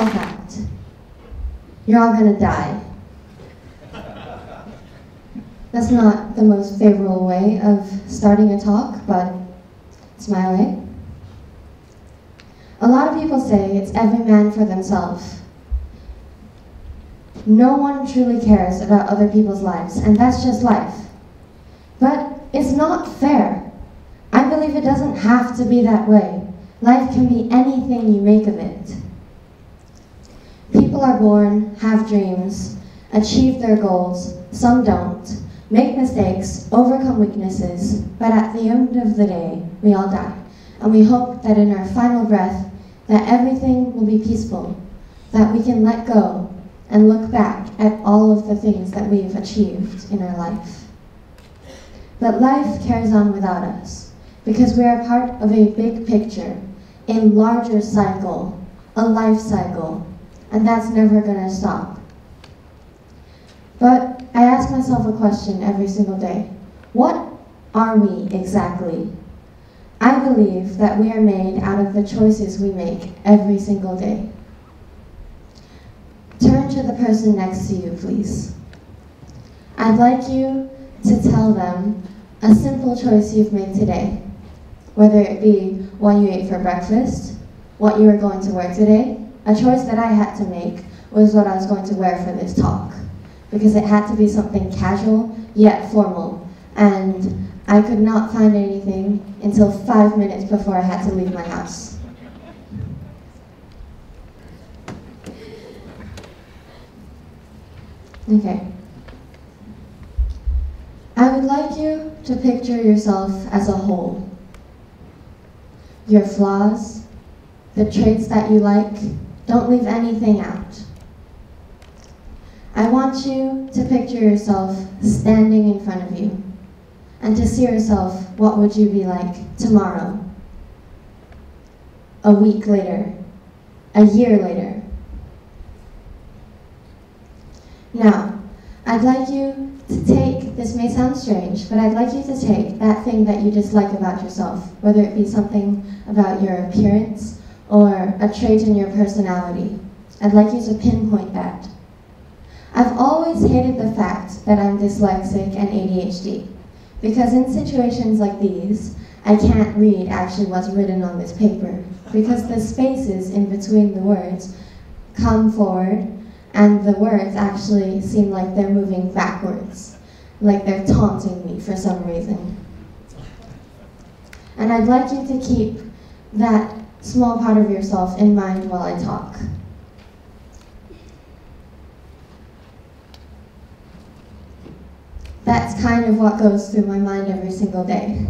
small fact. You're all gonna die. That's not the most favorable way of starting a talk, but it's my way. A lot of people say it's every man for themselves. No one truly cares about other people's lives, and that's just life. But it's not fair. I believe it doesn't have to be that way. Life can be anything you make of it. People are born, have dreams, achieve their goals, some don't, make mistakes, overcome weaknesses, but at the end of the day, we all die. And we hope that in our final breath, that everything will be peaceful, that we can let go and look back at all of the things that we've achieved in our life. But life carries on without us, because we are part of a big picture, a larger cycle, a life cycle, and that's never gonna stop. But I ask myself a question every single day. What are we exactly? I believe that we are made out of the choices we make every single day. Turn to the person next to you, please. I'd like you to tell them a simple choice you've made today, whether it be what you ate for breakfast, what you were going to wear today. A choice that I had to make was what I was going to wear for this talk, because it had to be something casual yet formal, and I could not find anything until 5 minutes before I had to leave my house. Okay. I would like you to picture yourself as a whole. Your flaws, the traits that you like, don't leave anything out. I want you to picture yourself standing in front of you, and to see yourself, what would you be like tomorrow, a week later, a year later. Now, I'd like you to take, this may sound strange, but I'd like you to take that thing that you dislike about yourself, whether it be something about your appearance or a trait in your personality. I'd like you to pinpoint that. I've always hated the fact that I'm dyslexic and ADHD, because in situations like these, I can't read actually what's written on this paper, because the spaces in between the words come forward, and the words actually seem like they're moving backwards, like they're taunting me for some reason. And I'd like you to keep that small part of yourself in mind while I talk. That's kind of what goes through my mind every single day.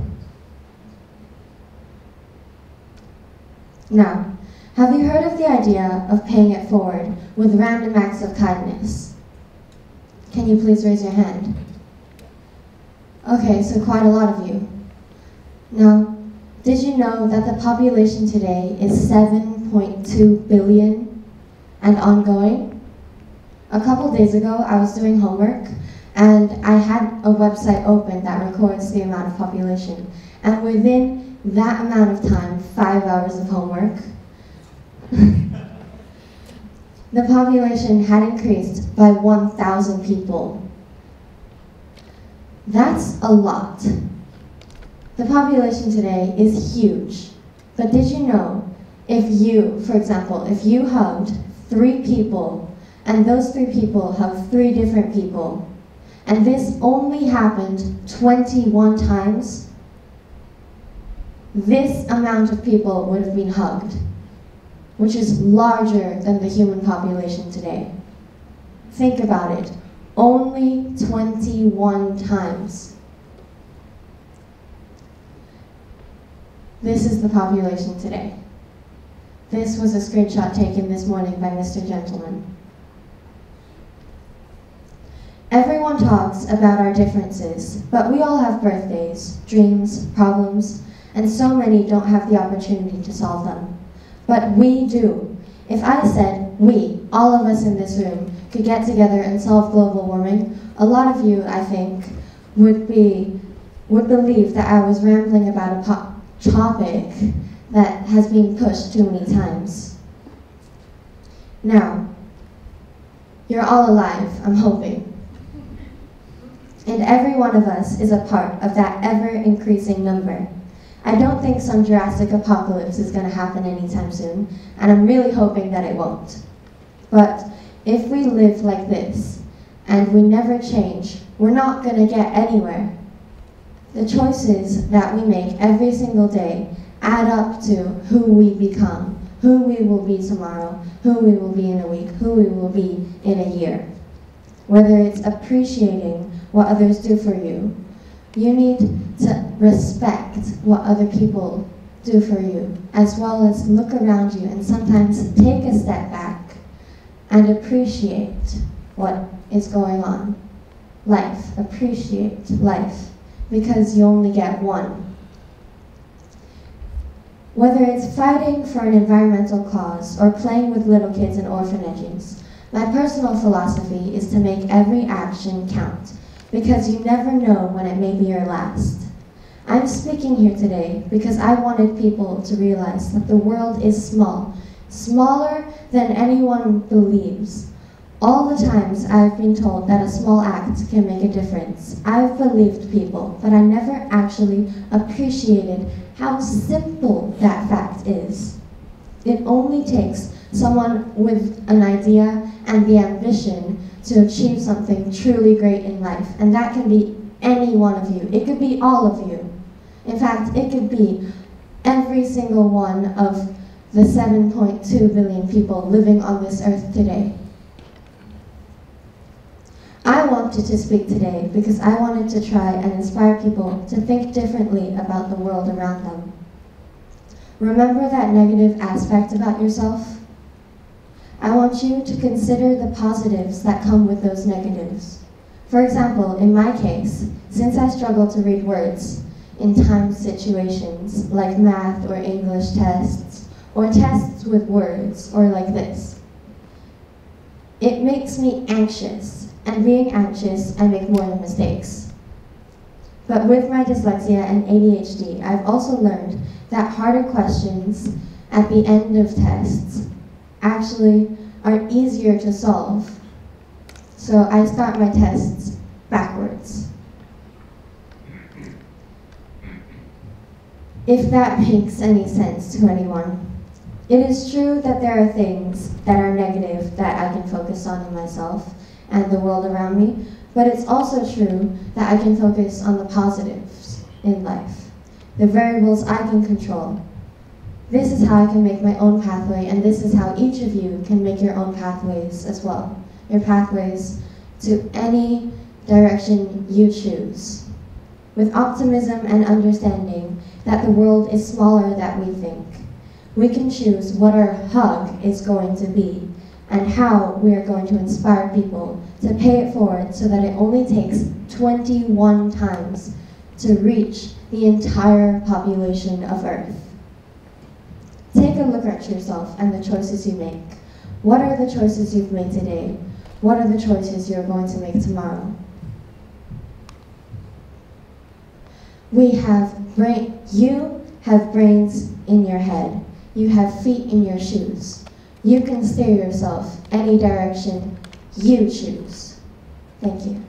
Now, have you heard of the idea of paying it forward with random acts of kindness? Can you please raise your hand? Okay, so quite a lot of you. Now, did you know that the population today is 7.2 billion and ongoing? A couple days ago, I was doing homework, and I had a website open that records the amount of population. And within that amount of time, 5 hours of homework, the population had increased by 1,000 people. That's a lot. The population today is huge. But did you know, if you, for example, if you hugged 3 people, and those 3 people hugged 3 different people, and this only happened 21 times, this amount of people would have been hugged, which is larger than the human population today. Think about it, only 21 times. This is the population today. This was a screenshot taken this morning by Mr. Gentleman. Everyone talks about our differences, but we all have birthdays, dreams, problems, and so many don't have the opportunity to solve them. But we do. If I said we, all of us in this room, could get together and solve global warming, a lot of you, I think, would believe that I was rambling about a topic that has been pushed too many times. Now, you're all alive, I'm hoping. And every one of us is a part of that ever-increasing number. I don't think some Jurassic apocalypse is going to happen anytime soon, and I'm really hoping that it won't. But if we live like this, and we never change, we're not going to get anywhere. The choices that we make every single day add up to who we become, who we will be tomorrow, who we will be in a week, who we will be in a year. Whether it's appreciating what others do for you, you need to respect what other people do for you, as well as look around you and sometimes take a step back and appreciate what is going on. Life, appreciate life, because you only get one. Whether it's fighting for an environmental cause or playing with little kids in orphanages, my personal philosophy is to make every action count, because you never know when it may be your last. I'm speaking here today because I wanted people to realize that the world is small, smaller than anyone believes. All the times I've been told that a small act can make a difference, I've believed people, but I never actually appreciated how simple that fact is. It only takes someone with an idea and the ambition to achieve something truly great in life, and that can be any one of you. It could be all of you. In fact, it could be every single one of the 7.2 billion people living on this earth today. I wanted to speak today because I wanted to try and inspire people to think differently about the world around them. Remember that negative aspect about yourself? I want you to consider the positives that come with those negatives. For example, in my case, since I struggle to read words in timed situations like math or English tests, or tests with words, or like this, it makes me anxious. And being anxious, I make more mistakes. But with my dyslexia and ADHD, I've also learned that harder questions at the end of tests actually are easier to solve. So I start my tests backwards. If that makes any sense to anyone. It is true that there are things that are negative that I can focus on in myself and the world around me, but it's also true that I can focus on the positives in life, the variables I can control. This is how I can make my own pathway, and this is how each of you can make your own pathways as well. Your pathways to any direction you choose. With optimism and understanding that the world is smaller than we think, we can choose what our hug is going to be and how we are going to inspire people to pay it forward so that it only takes 21 times to reach the entire population of Earth. Take a look at yourself and the choices you make. What are the choices you've made today? What are the choices you're going to make tomorrow? You have brains in your head. You have feet in your shoes. You can steer yourself any direction you choose. Thank you.